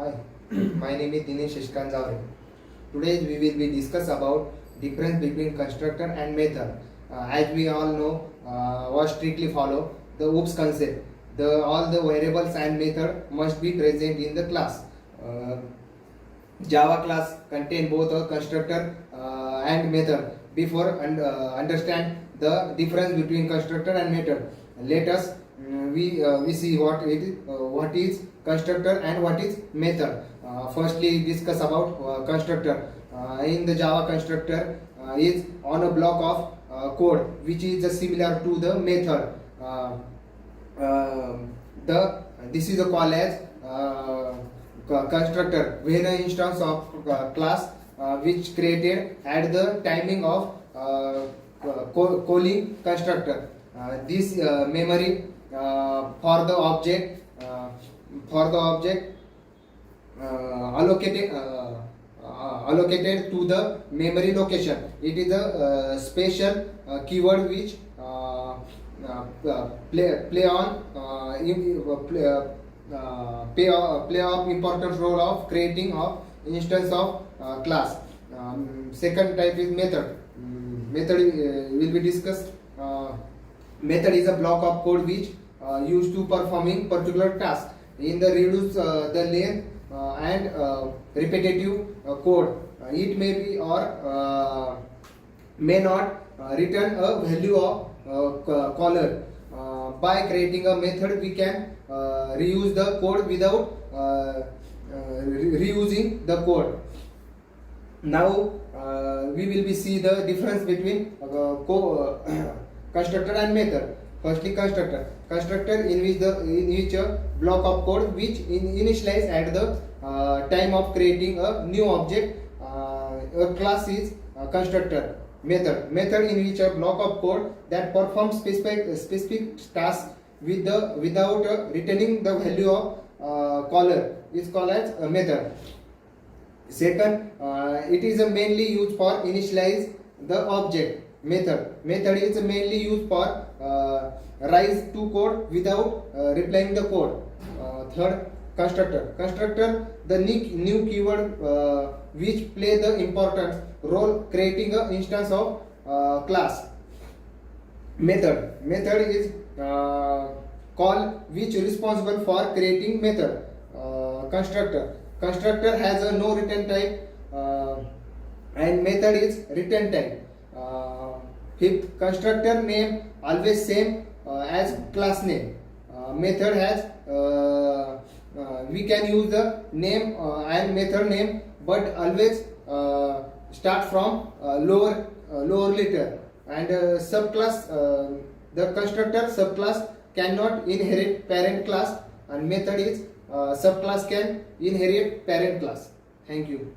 Hi, my name is Dinesh Shishkan Zavre. Today we will be discuss about difference between constructor and method. As we all know, was strictly follow the OOPS concept. All the variables and method must be present in the class. Uh, Java class contain both a constructor and method. Before understand the difference between constructor and method, let us we see what is constructor and what is method. Firstly, discuss about constructor. In the Java, constructor is on a block of code which is similar to the method. The This is a call as constructor when an instance of class which created at the timing of calling constructor. This memory for the object allocated to the memory location. It is a special keyword which play of important role of creating of instance of class. Second type is method. Method will be discussed. Method is a block of code which used to performing particular task. In the reduce the length and repetitive code, it may be or may not return a value of caller. By creating a method, we can reuse the code without reusing the code. Now we will be see the difference between constructor and method. Firstly, constructor in which a block of code which initialize at the time of creating a new object. A class is constructor. Method in which a block of code that performs specific task without returning the value of caller is called as a method. Second, it is mainly used for initialize the object. Method is mainly used for rise to code without replying the code. Third, constructor the new keyword which play the important role creating an instance of class. Method is call which responsible for creating method. Constructor has a no return type and method is return type. Fifth, constructor name always same as class name. Method has we can use the name and method name, but always start from lower letter. And subclass, the constructor subclass cannot inherit parent class, and method is subclass can inherit parent class. Thank you.